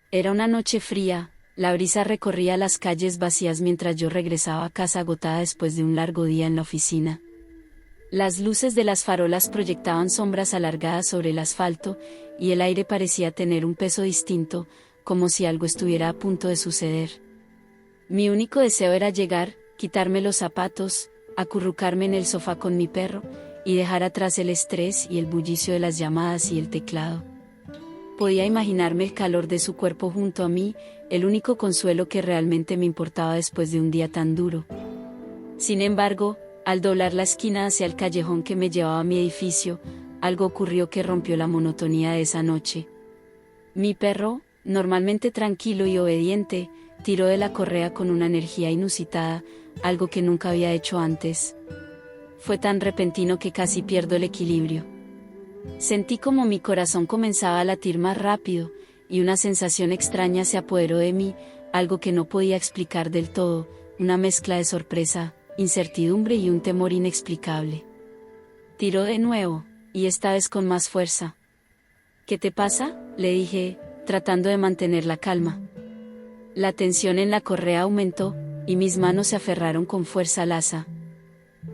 Era una noche fría, la brisa recorría las calles vacías mientras yo regresaba a casa agotada después de un largo día en la oficina. Las luces de las farolas proyectaban sombras alargadas sobre el asfalto, y el aire parecía tener un peso distinto, como si algo estuviera a punto de suceder. Mi único deseo era llegar, quitarme los zapatos, acurrucarme en el sofá con mi perro, y dejar atrás el estrés y el bullicio de las llamadas y el teclado. Podía imaginarme el calor de su cuerpo junto a mí, el único consuelo que realmente me importaba después de un día tan duro. Sin embargo, al doblar la esquina hacia el callejón que me llevaba a mi edificio, algo ocurrió que rompió la monotonía de esa noche. Mi perro, normalmente tranquilo y obediente, tiró de la correa con una energía inusitada, algo que nunca había hecho antes. Fue tan repentino que casi pierdo el equilibrio. Sentí como mi corazón comenzaba a latir más rápido, y una sensación extraña se apoderó de mí, algo que no podía explicar del todo, una mezcla de sorpresa, incertidumbre y un temor inexplicable. Tiró de nuevo, y esta vez con más fuerza. ¿Qué te pasa?, le dije, tratando de mantener la calma. La tensión en la correa aumentó, y mis manos se aferraron con fuerza al asa.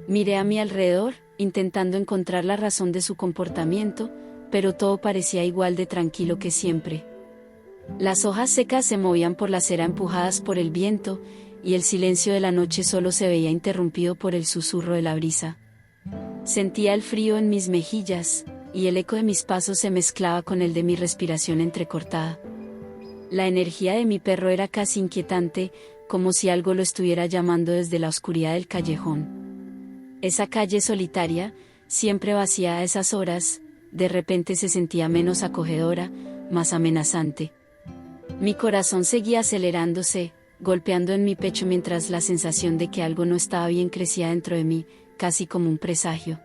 Miré a mi alrededor, intentando encontrar la razón de su comportamiento, pero todo parecía igual de tranquilo que siempre. Las hojas secas se movían por la acera empujadas por el viento, y el silencio de la noche solo se veía interrumpido por el susurro de la brisa. Sentía el frío en mis mejillas, y el eco de mis pasos se mezclaba con el de mi respiración entrecortada. La energía de mi perro era casi inquietante, como si algo lo estuviera llamando desde la oscuridad del callejón. Esa calle solitaria, siempre vacía a esas horas, de repente se sentía menos acogedora, más amenazante. Mi corazón seguía acelerándose, golpeando en mi pecho mientras la sensación de que algo no estaba bien crecía dentro de mí, casi como un presagio.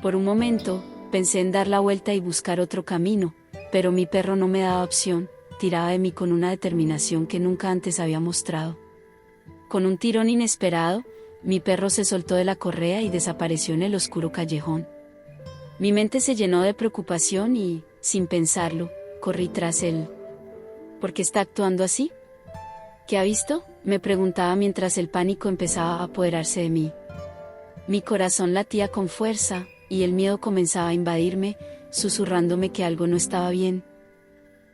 Por un momento, pensé en dar la vuelta y buscar otro camino, pero mi perro no me daba opción, tiraba de mí con una determinación que nunca antes había mostrado. Con un tirón inesperado, mi perro se soltó de la correa y desapareció en el oscuro callejón. Mi mente se llenó de preocupación y, sin pensarlo, corrí tras él. ¿Por qué está actuando así? ¿Qué ha visto?, me preguntaba mientras el pánico empezaba a apoderarse de mí. Mi corazón latía con fuerza, y el miedo comenzaba a invadirme, susurrándome que algo no estaba bien.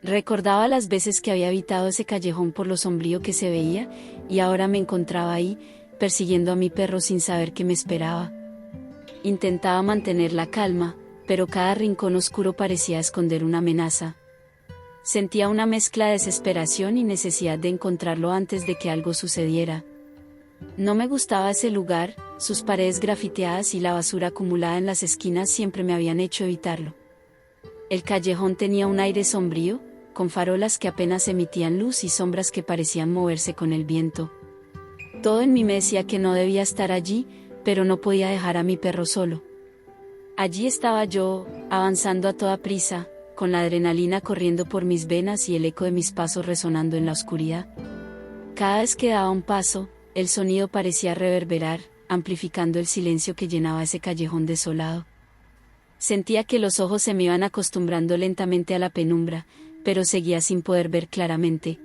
Recordaba las veces que había habitado ese callejón por lo sombrío que se veía, y ahora me encontraba ahí, persiguiendo a mi perro sin saber qué me esperaba. Intentaba mantener la calma, pero cada rincón oscuro parecía esconder una amenaza. Sentía una mezcla de desesperación y necesidad de encontrarlo antes de que algo sucediera. No me gustaba ese lugar, sus paredes grafiteadas y la basura acumulada en las esquinas siempre me habían hecho evitarlo. El callejón tenía un aire sombrío, con farolas que apenas emitían luz y sombras que parecían moverse con el viento. Todo en mí me decía que no debía estar allí, pero no podía dejar a mi perro solo. Allí estaba yo, avanzando a toda prisa, con la adrenalina corriendo por mis venas y el eco de mis pasos resonando en la oscuridad. Cada vez que daba un paso, el sonido parecía reverberar, amplificando el silencio que llenaba ese callejón desolado. Sentía que los ojos se me iban acostumbrando lentamente a la penumbra, pero seguía sin poder ver claramente.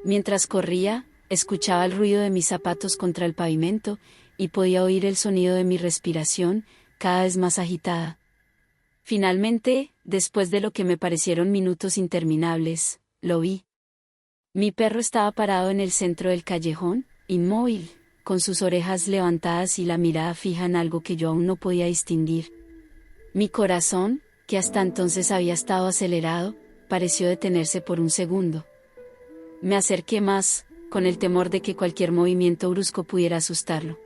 Mientras corría, escuchaba el ruido de mis zapatos contra el pavimento, y podía oír el sonido de mi respiración, cada vez más agitada. Finalmente, después de lo que me parecieron minutos interminables, lo vi. Mi perro estaba parado en el centro del callejón, inmóvil, con sus orejas levantadas y la mirada fija en algo que yo aún no podía distinguir. Mi corazón, que hasta entonces había estado acelerado, pareció detenerse por un segundo. Me acerqué más, con el temor de que cualquier movimiento brusco pudiera asustarlo.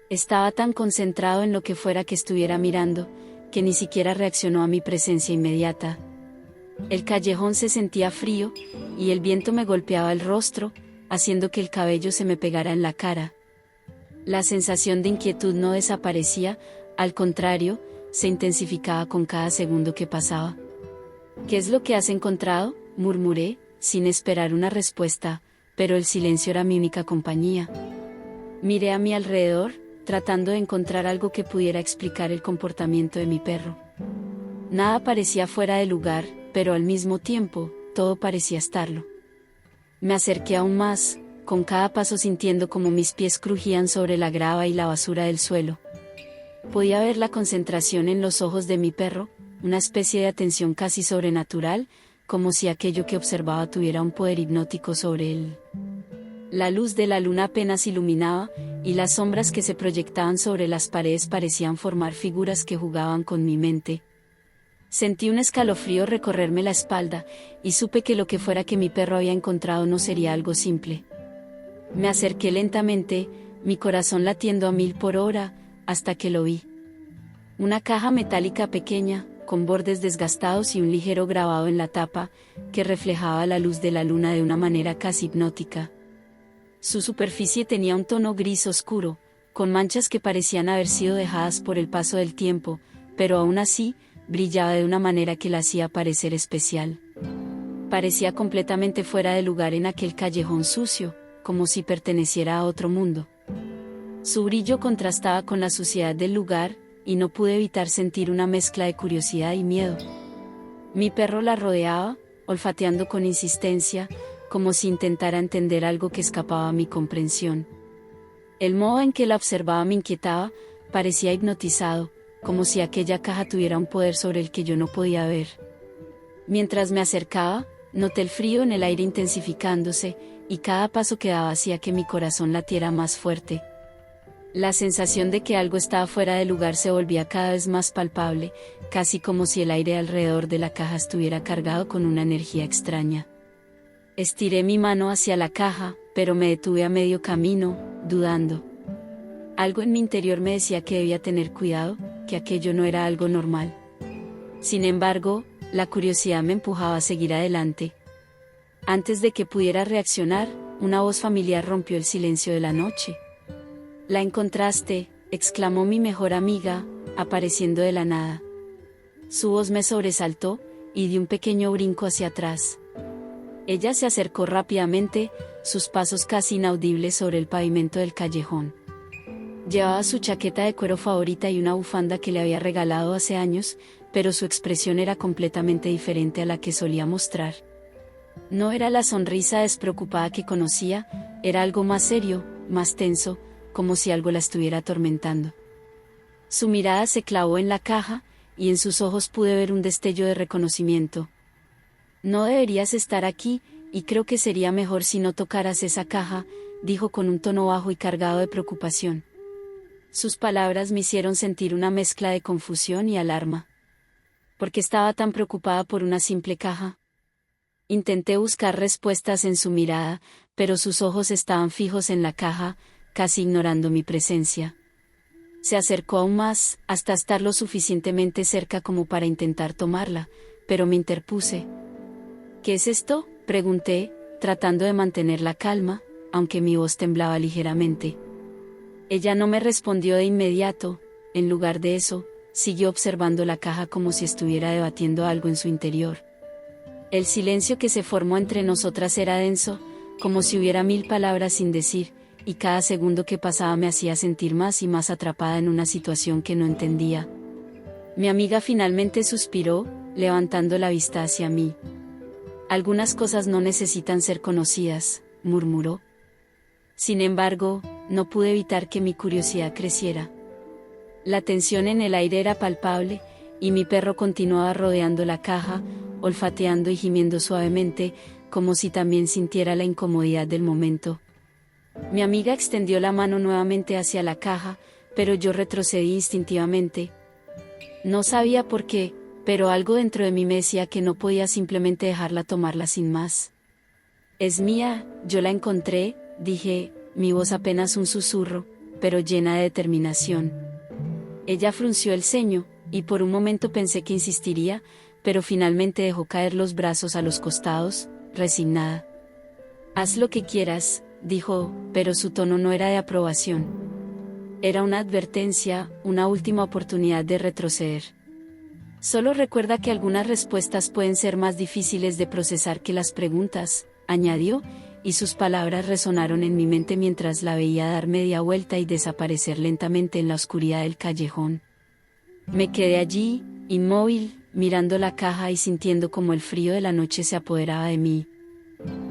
Estaba tan concentrado en lo que fuera que estuviera mirando, que ni siquiera reaccionó a mi presencia inmediata. El callejón se sentía frío, y el viento me golpeaba el rostro, haciendo que el cabello se me pegara en la cara. La sensación de inquietud no desaparecía, al contrario, se intensificaba con cada segundo que pasaba. ¿Qué es lo que has encontrado?, murmuré, sin esperar una respuesta, pero el silencio era mi única compañía. Miré a mi alrededor, tratando de encontrar algo que pudiera explicar el comportamiento de mi perro. Nada parecía fuera de lugar, pero al mismo tiempo, todo parecía estarlo. Me acerqué aún más, con cada paso sintiendo como mis pies crujían sobre la grava y la basura del suelo. Podía ver la concentración en los ojos de mi perro, una especie de atención casi sobrenatural, como si aquello que observaba tuviera un poder hipnótico sobre él. La luz de la luna apenas iluminaba, y las sombras que se proyectaban sobre las paredes parecían formar figuras que jugaban con mi mente. Sentí un escalofrío recorrerme la espalda, y supe que lo que fuera que mi perro había encontrado no sería algo simple. Me acerqué lentamente, mi corazón latiendo a 1000 por hora, hasta que lo vi. Una caja metálica pequeña, con bordes desgastados y un ligero grabado en la tapa, que reflejaba la luz de la luna de una manera casi hipnótica. Su superficie tenía un tono gris oscuro, con manchas que parecían haber sido dejadas por el paso del tiempo, pero aún así, brillaba de una manera que la hacía parecer especial. Parecía completamente fuera de lugar en aquel callejón sucio, como si perteneciera a otro mundo. Su brillo contrastaba con la suciedad del lugar, y no pude evitar sentir una mezcla de curiosidad y miedo. Mi perro la rodeaba, olfateando con insistencia, como si intentara entender algo que escapaba a mi comprensión. El modo en que la observaba me inquietaba, parecía hipnotizado, como si aquella caja tuviera un poder sobre el que yo no podía ver. Mientras me acercaba, noté el frío en el aire intensificándose, y cada paso que daba hacía que mi corazón latiera más fuerte. La sensación de que algo estaba fuera de lugar se volvía cada vez más palpable, casi como si el aire alrededor de la caja estuviera cargado con una energía extraña. Estiré mi mano hacia la caja, pero me detuve a medio camino, dudando. Algo en mi interior me decía que debía tener cuidado, que aquello no era algo normal. Sin embargo, la curiosidad me empujaba a seguir adelante. Antes de que pudiera reaccionar, una voz familiar rompió el silencio de la noche. «¿La encontraste?», exclamó mi mejor amiga, apareciendo de la nada. Su voz me sobresaltó, y di un pequeño brinco hacia atrás. Ella se acercó rápidamente, sus pasos casi inaudibles sobre el pavimento del callejón. Llevaba su chaqueta de cuero favorita y una bufanda que le había regalado hace años, pero su expresión era completamente diferente a la que solía mostrar. No era la sonrisa despreocupada que conocía, era algo más serio, más tenso, como si algo la estuviera atormentando. Su mirada se clavó en la caja, y en sus ojos pude ver un destello de reconocimiento. «No deberías estar aquí, y creo que sería mejor si no tocaras esa caja», dijo con un tono bajo y cargado de preocupación. Sus palabras me hicieron sentir una mezcla de confusión y alarma. ¿Por qué estaba tan preocupada por una simple caja? Intenté buscar respuestas en su mirada, pero sus ojos estaban fijos en la caja, casi ignorando mi presencia. Se acercó aún más, hasta estar lo suficientemente cerca como para intentar tomarla, pero me interpuse. «¿Qué es esto?», pregunté, tratando de mantener la calma, aunque mi voz temblaba ligeramente. Ella no me respondió de inmediato. En lugar de eso, siguió observando la caja como si estuviera debatiendo algo en su interior. El silencio que se formó entre nosotras era denso, como si hubiera 1000 palabras sin decir, y cada segundo que pasaba me hacía sentir más y más atrapada en una situación que no entendía. Mi amiga finalmente suspiró, levantando la vista hacia mí. «Algunas cosas no necesitan ser conocidas», murmuró. Sin embargo, no pude evitar que mi curiosidad creciera. La tensión en el aire era palpable, y mi perro continuaba rodeando la caja, olfateando y gimiendo suavemente, como si también sintiera la incomodidad del momento. Mi amiga extendió la mano nuevamente hacia la caja, pero yo retrocedí instintivamente. No sabía por qué, pero algo dentro de mí me decía que no podía simplemente dejarla tomarla sin más. «Es mía, yo la encontré», dije, mi voz apenas un susurro, pero llena de determinación. Ella frunció el ceño, y por un momento pensé que insistiría, pero finalmente dejó caer los brazos a los costados, resignada. «Haz lo que quieras», dijo, pero su tono no era de aprobación. Era una advertencia, una última oportunidad de retroceder. «Solo recuerda que algunas respuestas pueden ser más difíciles de procesar que las preguntas», añadió, y sus palabras resonaron en mi mente mientras la veía dar media vuelta y desaparecer lentamente en la oscuridad del callejón. Me quedé allí, inmóvil, mirando la caja y sintiendo como el frío de la noche se apoderaba de mí.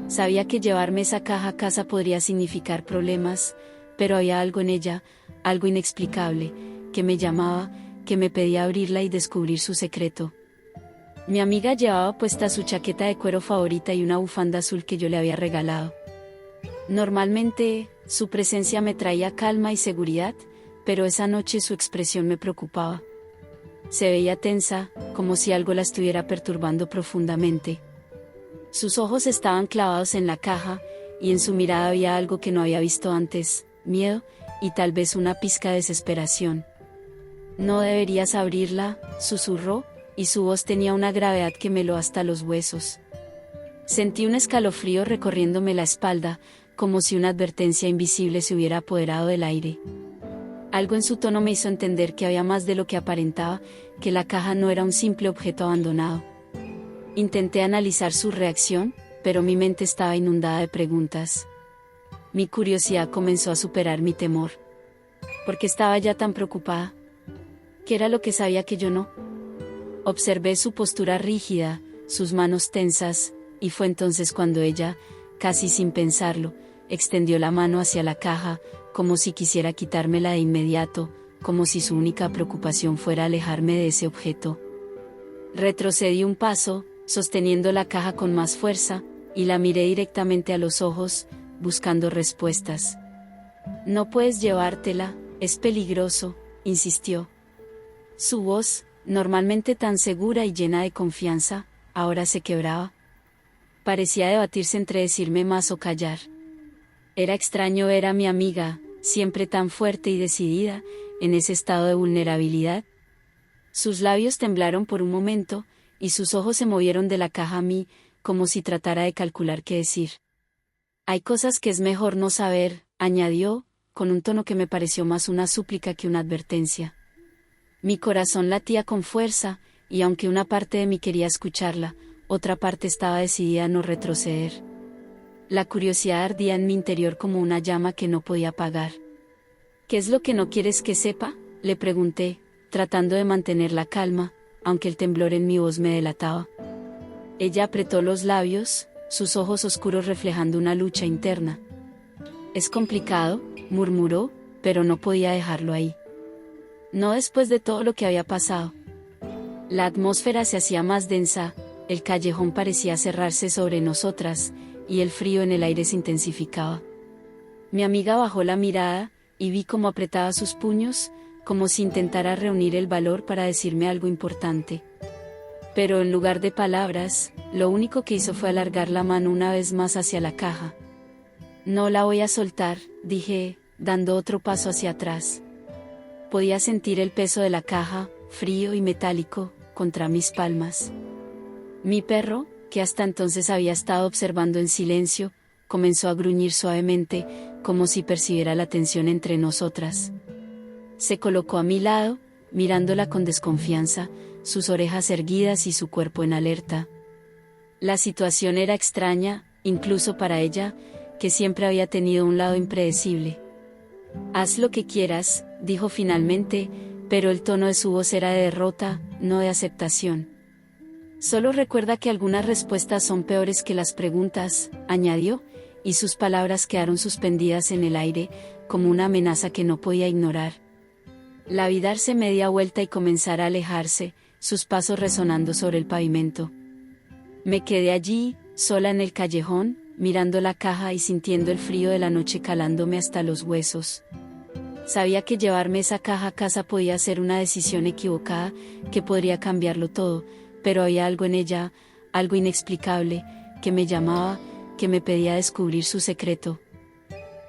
Sabía que llevarme esa caja a casa podría significar problemas, pero había algo en ella, algo inexplicable, que me llamaba, que me pedía abrirla y descubrir su secreto. Mi amiga llevaba puesta su chaqueta de cuero favorita y una bufanda azul que yo le había regalado. Normalmente, su presencia me traía calma y seguridad, pero esa noche su expresión me preocupaba. Se veía tensa, como si algo la estuviera perturbando profundamente. Sus ojos estaban clavados en la caja, y en su mirada había algo que no había visto antes, miedo, y tal vez una pizca de desesperación. «No deberías abrirla», susurró, y su voz tenía una gravedad que me heló hasta los huesos. Sentí un escalofrío recorriéndome la espalda, como si una advertencia invisible se hubiera apoderado del aire. Algo en su tono me hizo entender que había más de lo que aparentaba, que la caja no era un simple objeto abandonado. Intenté analizar su reacción, pero mi mente estaba inundada de preguntas. Mi curiosidad comenzó a superar mi temor. ¿Por qué estaba ya tan preocupada? ¿Qué era lo que sabía que yo no? Observé su postura rígida, sus manos tensas, y fue entonces cuando ella, casi sin pensarlo, extendió la mano hacia la caja, como si quisiera quitármela de inmediato, como si su única preocupación fuera alejarme de ese objeto. Retrocedí un paso, sosteniendo la caja con más fuerza, y la miré directamente a los ojos, buscando respuestas. «No puedes llevártela, es peligroso», insistió. Su voz, normalmente tan segura y llena de confianza, ahora se quebraba. Parecía debatirse entre decirme más o callar. Era extraño ver a mi amiga, siempre tan fuerte y decidida, en ese estado de vulnerabilidad. Sus labios temblaron por un momento, y sus ojos se movieron de la caja a mí, como si tratara de calcular qué decir. «Hay cosas que es mejor no saber», añadió, con un tono que me pareció más una súplica que una advertencia. Mi corazón latía con fuerza, y aunque una parte de mí quería escucharla, otra parte estaba decidida a no retroceder. La curiosidad ardía en mi interior como una llama que no podía apagar. «¿Qué es lo que no quieres que sepa?», le pregunté, tratando de mantener la calma, aunque el temblor en mi voz me delataba. Ella apretó los labios, sus ojos oscuros reflejando una lucha interna. «Es complicado», murmuró, pero no podía dejarlo ahí. No después de todo lo que había pasado. La atmósfera se hacía más densa, el callejón parecía cerrarse sobre nosotras, y el frío en el aire se intensificaba. Mi amiga bajó la mirada, y vi cómo apretaba sus puños, como si intentara reunir el valor para decirme algo importante. Pero en lugar de palabras, lo único que hizo fue alargar la mano una vez más hacia la caja. «No la voy a soltar», dije, dando otro paso hacia atrás. Podía sentir el peso de la caja, frío y metálico, contra mis palmas. Mi perro, que hasta entonces había estado observando en silencio, comenzó a gruñir suavemente, como si percibiera la tensión entre nosotras. Se colocó a mi lado, mirándola con desconfianza, sus orejas erguidas y su cuerpo en alerta. La situación era extraña, incluso para ella, que siempre había tenido un lado impredecible. «Haz lo que quieras», dijo finalmente, pero el tono de su voz era de derrota, no de aceptación. «Solo recuerda que algunas respuestas son peores que las preguntas», añadió, y sus palabras quedaron suspendidas en el aire, como una amenaza que no podía ignorar. La vi darse media vuelta y comenzar a alejarse, sus pasos resonando sobre el pavimento. Me quedé allí, sola en el callejón, mirando la caja y sintiendo el frío de la noche calándome hasta los huesos. Sabía que llevarme esa caja a casa podía ser una decisión equivocada, que podría cambiarlo todo, pero había algo en ella, algo inexplicable, que me llamaba, que me pedía descubrir su secreto.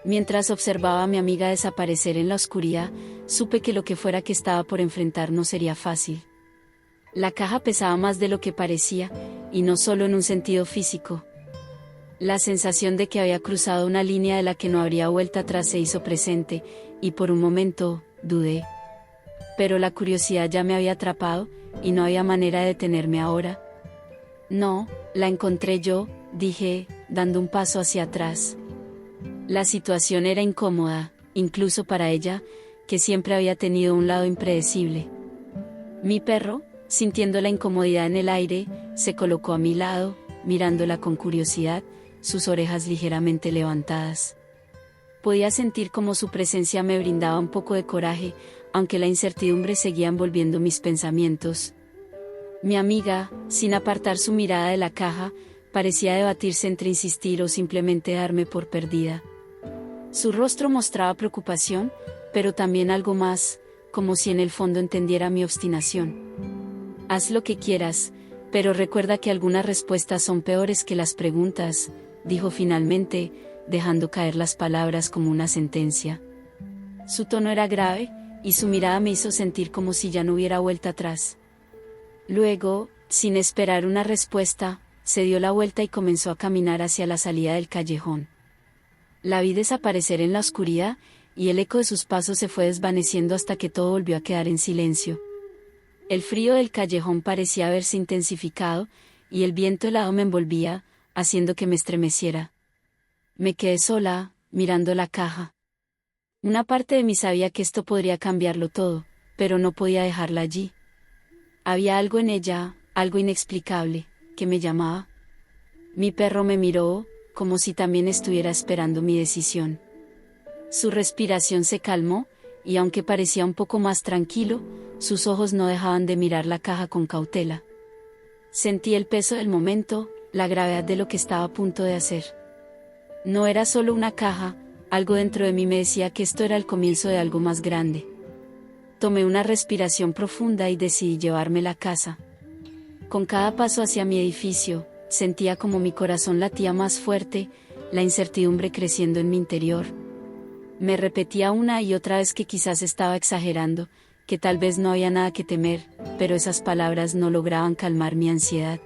Mientras observaba a mi amiga desaparecer en la oscuridad, supe que lo que fuera que estaba por enfrentar no sería fácil. La caja pesaba más de lo que parecía, y no solo en un sentido físico. La sensación de que había cruzado una línea de la que no habría vuelta atrás se hizo presente, y por un momento, dudé. Pero la curiosidad ya me había atrapado, y no había manera de detenerme ahora. «No, la encontré yo», dije, dando un paso hacia atrás. La situación era incómoda, incluso para ella, que siempre había tenido un lado impredecible. «Mi perro», Sintiendo la incomodidad en el aire, se colocó a mi lado, mirándola con curiosidad, sus orejas ligeramente levantadas. Podía sentir cómo su presencia me brindaba un poco de coraje, aunque la incertidumbre seguía envolviendo mis pensamientos. Mi amiga, sin apartar su mirada de la caja, parecía debatirse entre insistir o simplemente darme por perdida. Su rostro mostraba preocupación, pero también algo más, como si en el fondo entendiera mi obstinación. Haz lo que quieras, pero recuerda que algunas respuestas son peores que las preguntas, dijo finalmente, dejando caer las palabras como una sentencia. Su tono era grave, y su mirada me hizo sentir como si ya no hubiera vuelta atrás. Luego, sin esperar una respuesta, se dio la vuelta y comenzó a caminar hacia la salida del callejón. La vi desaparecer en la oscuridad, y el eco de sus pasos se fue desvaneciendo hasta que todo volvió a quedar en silencio. El frío del callejón parecía haberse intensificado, y el viento helado me envolvía, haciendo que me estremeciera. Me quedé sola, mirando la caja. Una parte de mí sabía que esto podría cambiarlo todo, pero no podía dejarla allí. Había algo en ella, algo inexplicable, que me llamaba. Mi perro me miró, como si también estuviera esperando mi decisión. Su respiración se calmó, y aunque parecía un poco más tranquilo, sus ojos no dejaban de mirar la caja con cautela. Sentí el peso del momento, la gravedad de lo que estaba a punto de hacer. No era solo una caja, algo dentro de mí me decía que esto era el comienzo de algo más grande. Tomé una respiración profunda y decidí llevármela a casa. Con cada paso hacia mi edificio, sentía como mi corazón latía más fuerte, la incertidumbre creciendo en mi interior. Me repetía una y otra vez que quizás estaba exagerando, que tal vez no había nada que temer, pero esas palabras no lograban calmar mi ansiedad.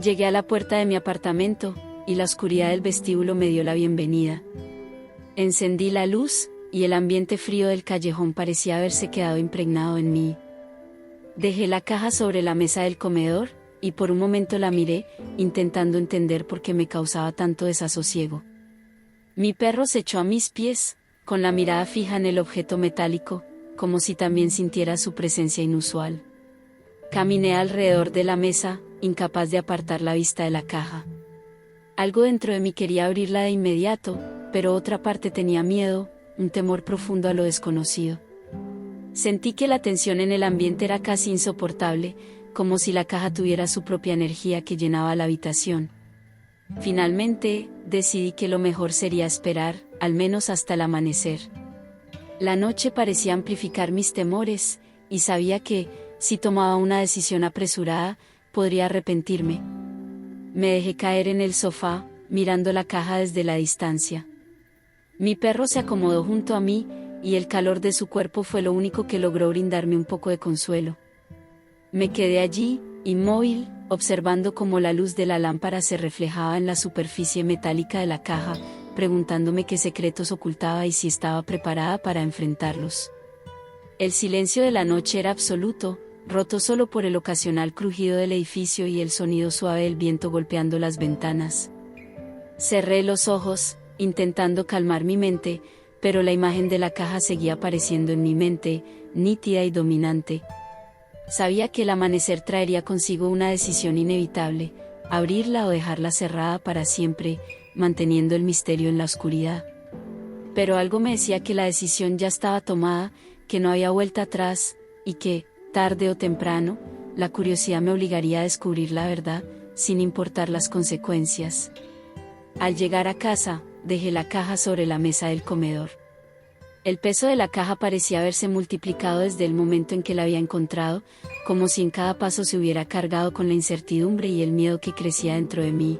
Llegué a la puerta de mi apartamento, y la oscuridad del vestíbulo me dio la bienvenida. Encendí la luz, y el ambiente frío del callejón parecía haberse quedado impregnado en mí. Dejé la caja sobre la mesa del comedor, y por un momento la miré, intentando entender por qué me causaba tanto desasosiego. Mi perro se echó a mis pies, con la mirada fija en el objeto metálico, como si también sintiera su presencia inusual. Caminé alrededor de la mesa, incapaz de apartar la vista de la caja. Algo dentro de mí quería abrirla de inmediato, pero otra parte tenía miedo, un temor profundo a lo desconocido. Sentí que la tensión en el ambiente era casi insoportable, como si la caja tuviera su propia energía que llenaba la habitación. Finalmente, decidí que lo mejor sería esperar, al menos hasta el amanecer. La noche parecía amplificar mis temores, y sabía que, si tomaba una decisión apresurada, podría arrepentirme. Me dejé caer en el sofá, mirando la caja desde la distancia. Mi perro se acomodó junto a mí, y el calor de su cuerpo fue lo único que logró brindarme un poco de consuelo. Me quedé allí, inmóvil, observando cómo la luz de la lámpara se reflejaba en la superficie metálica de la caja, preguntándome qué secretos ocultaba y si estaba preparada para enfrentarlos. El silencio de la noche era absoluto, roto solo por el ocasional crujido del edificio y el sonido suave del viento golpeando las ventanas. Cerré los ojos, intentando calmar mi mente, pero la imagen de la caja seguía apareciendo en mi mente, nítida y dominante. Sabía que el amanecer traería consigo una decisión inevitable, abrirla o dejarla cerrada para siempre, manteniendo el misterio en la oscuridad. Pero algo me decía que la decisión ya estaba tomada, que no había vuelta atrás, y que, tarde o temprano, la curiosidad me obligaría a descubrir la verdad, sin importar las consecuencias. Al llegar a casa, dejé la caja sobre la mesa del comedor. El peso de la caja parecía haberse multiplicado desde el momento en que la había encontrado, como si en cada paso se hubiera cargado con la incertidumbre y el miedo que crecía dentro de mí.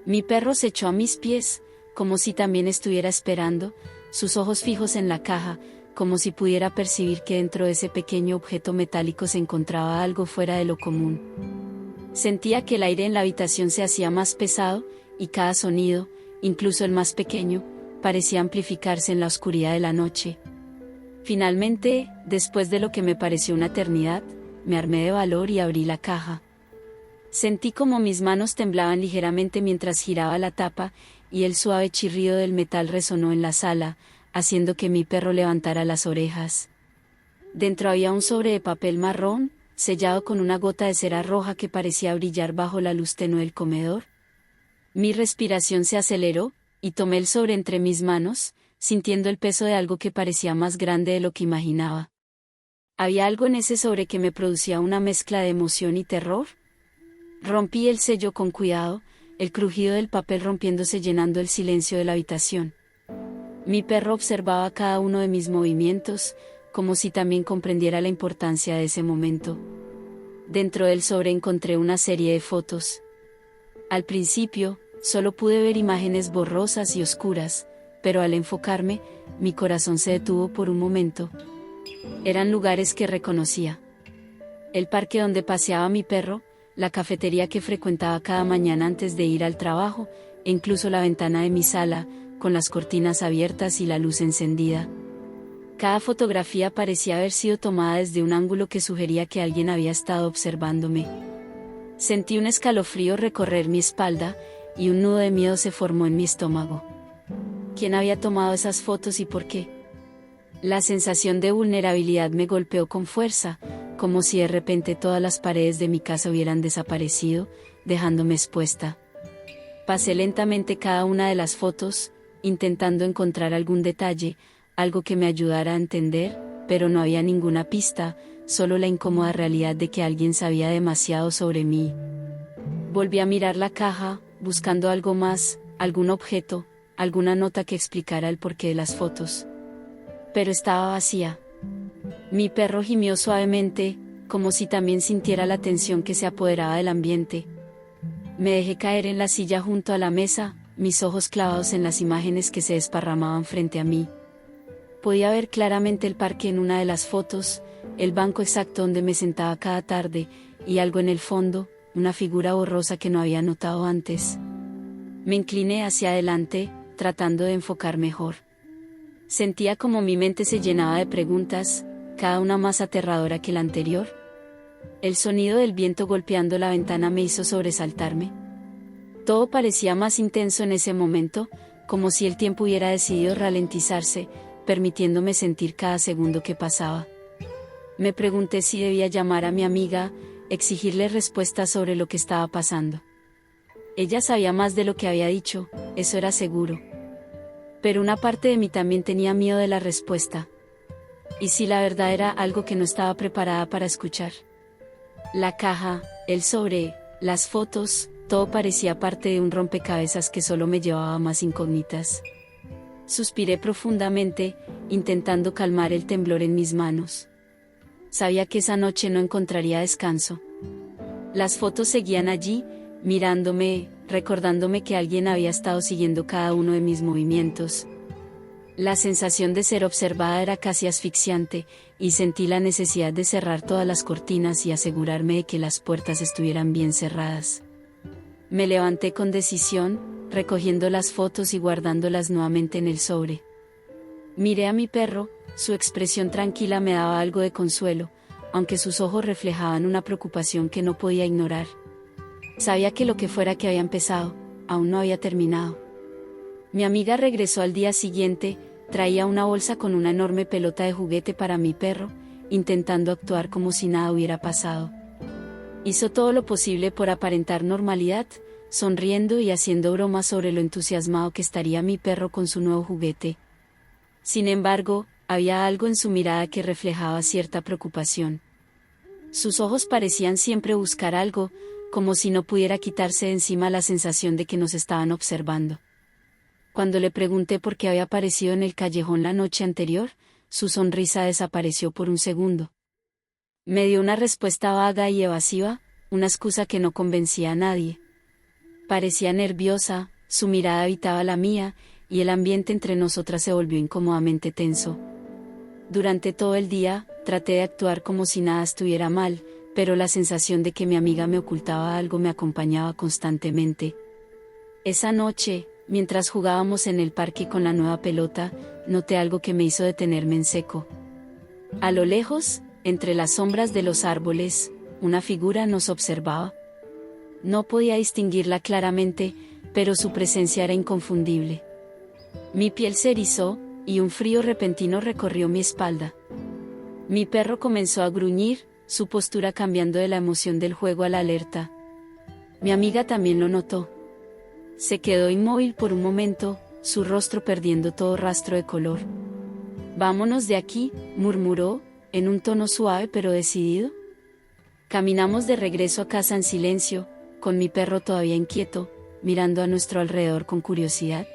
Mi perro se echó a mis pies, como si también estuviera esperando, sus ojos fijos en la caja, como si pudiera percibir que dentro de ese pequeño objeto metálico se encontraba algo fuera de lo común. Sentía que el aire en la habitación se hacía más pesado, y cada sonido, incluso el más pequeño, parecía amplificarse en la oscuridad de la noche. Finalmente, después de lo que me pareció una eternidad, me armé de valor y abrí la caja. Sentí como mis manos temblaban ligeramente mientras giraba la tapa, y el suave chirrido del metal resonó en la sala, haciendo que mi perro levantara las orejas. Dentro había un sobre de papel marrón, sellado con una gota de cera roja que parecía brillar bajo la luz tenue del comedor. Mi respiración se aceleró, y tomé el sobre entre mis manos, sintiendo el peso de algo que parecía más grande de lo que imaginaba. ¿Había algo en ese sobre que me producía una mezcla de emoción y terror? Rompí el sello con cuidado, el crujido del papel rompiéndose llenando el silencio de la habitación. Mi perro observaba cada uno de mis movimientos, como si también comprendiera la importancia de ese momento. Dentro del sobre encontré una serie de fotos. Al principio, solo pude ver imágenes borrosas y oscuras, pero al enfocarme, mi corazón se detuvo por un momento. Eran lugares que reconocía. El parque donde paseaba mi perro, la cafetería que frecuentaba cada mañana antes de ir al trabajo, e incluso la ventana de mi sala, con las cortinas abiertas y la luz encendida. Cada fotografía parecía haber sido tomada desde un ángulo que sugería que alguien había estado observándome. Sentí un escalofrío recorrer mi espalda, y un nudo de miedo se formó en mi estómago. ¿Quién había tomado esas fotos y por qué? La sensación de vulnerabilidad me golpeó con fuerza, como si de repente todas las paredes de mi casa hubieran desaparecido, dejándome expuesta. Pasé lentamente cada una de las fotos, intentando encontrar algún detalle, algo que me ayudara a entender, pero no había ninguna pista, solo la incómoda realidad de que alguien sabía demasiado sobre mí. Volví a mirar la caja, buscando algo más, algún objeto, alguna nota que explicara el porqué de las fotos. Pero estaba vacía. Mi perro gimió suavemente, como si también sintiera la tensión que se apoderaba del ambiente. Me dejé caer en la silla junto a la mesa, mis ojos clavados en las imágenes que se desparramaban frente a mí. Podía ver claramente el parque en una de las fotos, el banco exacto donde me sentaba cada tarde, y algo en el fondo, una figura borrosa que no había notado antes. Me incliné hacia adelante, tratando de enfocar mejor. Sentía como mi mente se llenaba de preguntas, cada una más aterradora que la anterior. El sonido del viento golpeando la ventana me hizo sobresaltarme. Todo parecía más intenso en ese momento, como si el tiempo hubiera decidido ralentizarse, permitiéndome sentir cada segundo que pasaba. Me pregunté si debía llamar a mi amiga, exigirle respuestas sobre lo que estaba pasando. Ella sabía más de lo que había dicho, eso era seguro. Pero una parte de mí también tenía miedo de la respuesta. ¿Y si la verdad era algo que no estaba preparada para escuchar? La caja, el sobre, las fotos, todo parecía parte de un rompecabezas que solo me llevaba a más incógnitas. Suspiré profundamente, intentando calmar el temblor en mis manos. Sabía que esa noche no encontraría descanso. Las fotos seguían allí, mirándome, recordándome que alguien había estado siguiendo cada uno de mis movimientos. La sensación de ser observada era casi asfixiante, y sentí la necesidad de cerrar todas las cortinas y asegurarme de que las puertas estuvieran bien cerradas. Me levanté con decisión, recogiendo las fotos y guardándolas nuevamente en el sobre. Miré a mi perro, su expresión tranquila me daba algo de consuelo, aunque sus ojos reflejaban una preocupación que no podía ignorar. Sabía que lo que fuera que había empezado, aún no había terminado. Mi amiga regresó al día siguiente, traía una bolsa con una enorme pelota de juguete para mi perro, intentando actuar como si nada hubiera pasado. Hizo todo lo posible por aparentar normalidad, sonriendo y haciendo bromas sobre lo entusiasmado que estaría mi perro con su nuevo juguete. Sin embargo, había algo en su mirada que reflejaba cierta preocupación. Sus ojos parecían siempre buscar algo, como si no pudiera quitarse de encima la sensación de que nos estaban observando. Cuando le pregunté por qué había aparecido en el callejón la noche anterior, su sonrisa desapareció por un segundo. Me dio una respuesta vaga y evasiva, una excusa que no convencía a nadie. Parecía nerviosa, su mirada evitaba la mía, y el ambiente entre nosotras se volvió incómodamente tenso. Durante todo el día, traté de actuar como si nada estuviera mal, pero la sensación de que mi amiga me ocultaba algo me acompañaba constantemente. Esa noche, mientras jugábamos en el parque con la nueva pelota, noté algo que me hizo detenerme en seco. A lo lejos, entre las sombras de los árboles, una figura nos observaba. No podía distinguirla claramente, pero su presencia era inconfundible. Mi piel se erizó, y un frío repentino recorrió mi espalda. Mi perro comenzó a gruñir, su postura cambiando de la emoción del juego a la alerta. Mi amiga también lo notó. Se quedó inmóvil por un momento, su rostro perdiendo todo rastro de color. «Vámonos de aquí», murmuró, en un tono suave pero decidido. Caminamos de regreso a casa en silencio, con mi perro todavía inquieto, mirando a nuestro alrededor con curiosidad.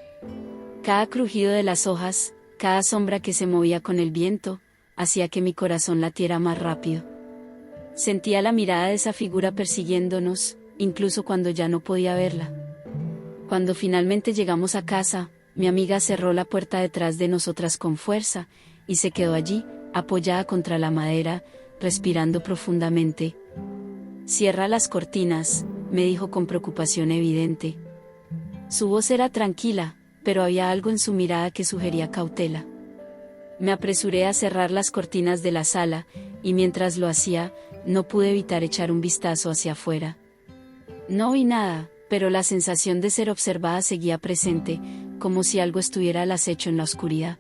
Cada crujido de las hojas, cada sombra que se movía con el viento, hacía que mi corazón latiera más rápido. Sentía la mirada de esa figura persiguiéndonos, incluso cuando ya no podía verla. Cuando finalmente llegamos a casa, mi amiga cerró la puerta detrás de nosotras con fuerza, y se quedó allí, apoyada contra la madera, respirando profundamente. «Cierra las cortinas», me dijo con preocupación evidente. Su voz era tranquila, pero había algo en su mirada que sugería cautela. Me apresuré a cerrar las cortinas de la sala, y mientras lo hacía, no pude evitar echar un vistazo hacia afuera. No vi nada, pero la sensación de ser observada seguía presente, como si algo estuviera al acecho en la oscuridad.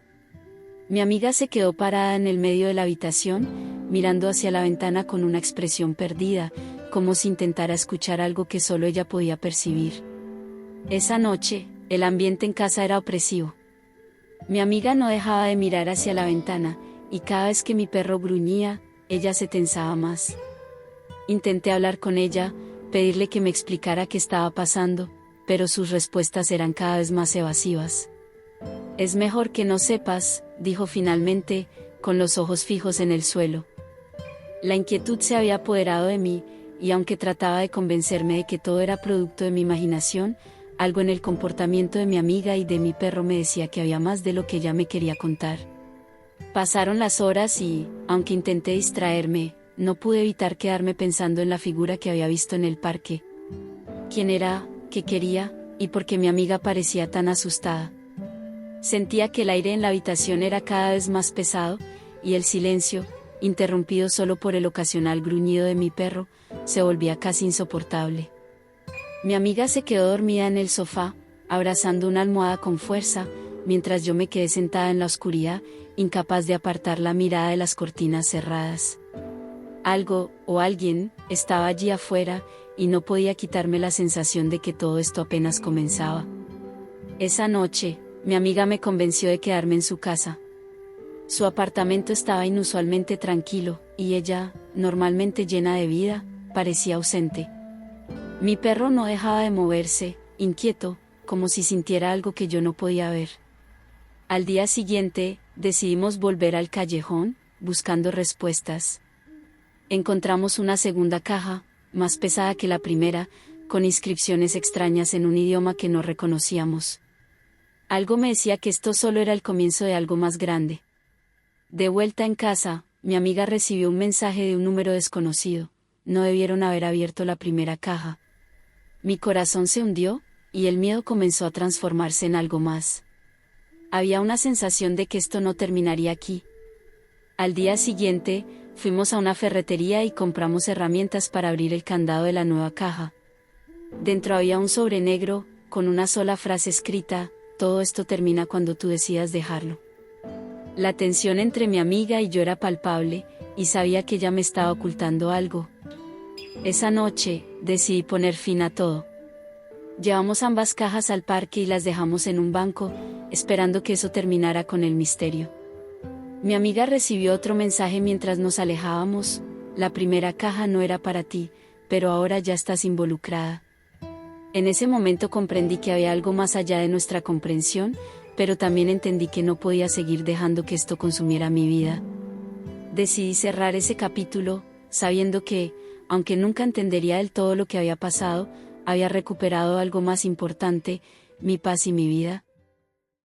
Mi amiga se quedó parada en el medio de la habitación, mirando hacia la ventana con una expresión perdida, como si intentara escuchar algo que solo ella podía percibir. Esa noche, el ambiente en casa era opresivo. Mi amiga no dejaba de mirar hacia la ventana, y cada vez que mi perro gruñía, ella se tensaba más. Intenté hablar con ella, pedirle que me explicara qué estaba pasando, pero sus respuestas eran cada vez más evasivas. «Es mejor que no sepas», dijo finalmente, con los ojos fijos en el suelo. La inquietud se había apoderado de mí, y aunque trataba de convencerme de que todo era producto de mi imaginación, algo en el comportamiento de mi amiga y de mi perro me decía que había más de lo que ella me quería contar. Pasaron las horas y, aunque intenté distraerme, no pude evitar quedarme pensando en la figura que había visto en el parque. ¿Quién era? ¿Qué quería? ¿Y por qué mi amiga parecía tan asustada? Sentía que el aire en la habitación era cada vez más pesado, y el silencio, interrumpido solo por el ocasional gruñido de mi perro, se volvía casi insoportable. Mi amiga se quedó dormida en el sofá, abrazando una almohada con fuerza, mientras yo me quedé sentada en la oscuridad, incapaz de apartar la mirada de las cortinas cerradas. Algo, o alguien, estaba allí afuera, y no podía quitarme la sensación de que todo esto apenas comenzaba. Esa noche, mi amiga me convenció de quedarme en su casa. Su apartamento estaba inusualmente tranquilo, y ella, normalmente llena de vida, parecía ausente. Mi perro no dejaba de moverse, inquieto, como si sintiera algo que yo no podía ver. Al día siguiente, decidimos volver al callejón, buscando respuestas. Encontramos una segunda caja, más pesada que la primera, con inscripciones extrañas en un idioma que no reconocíamos. Algo me decía que esto solo era el comienzo de algo más grande. De vuelta en casa, mi amiga recibió un mensaje de un número desconocido. No debieron haber abierto la primera caja. Mi corazón se hundió, y el miedo comenzó a transformarse en algo más. Había una sensación de que esto no terminaría aquí. Al día siguiente, fuimos a una ferretería y compramos herramientas para abrir el candado de la nueva caja. Dentro había un sobre negro, con una sola frase escrita: «Todo esto termina cuando tú decidas dejarlo». La tensión entre mi amiga y yo era palpable, y sabía que ella me estaba ocultando algo. Esa noche, decidí poner fin a todo. Llevamos ambas cajas al parque y las dejamos en un banco, esperando que eso terminara con el misterio. Mi amiga recibió otro mensaje mientras nos alejábamos: «La primera caja no era para ti, pero ahora ya estás involucrada». En ese momento comprendí que había algo más allá de nuestra comprensión, pero también entendí que no podía seguir dejando que esto consumiera mi vida. Decidí cerrar ese capítulo, sabiendo que, aunque nunca entendería del todo lo que había pasado, había recuperado algo más importante: mi paz y mi vida.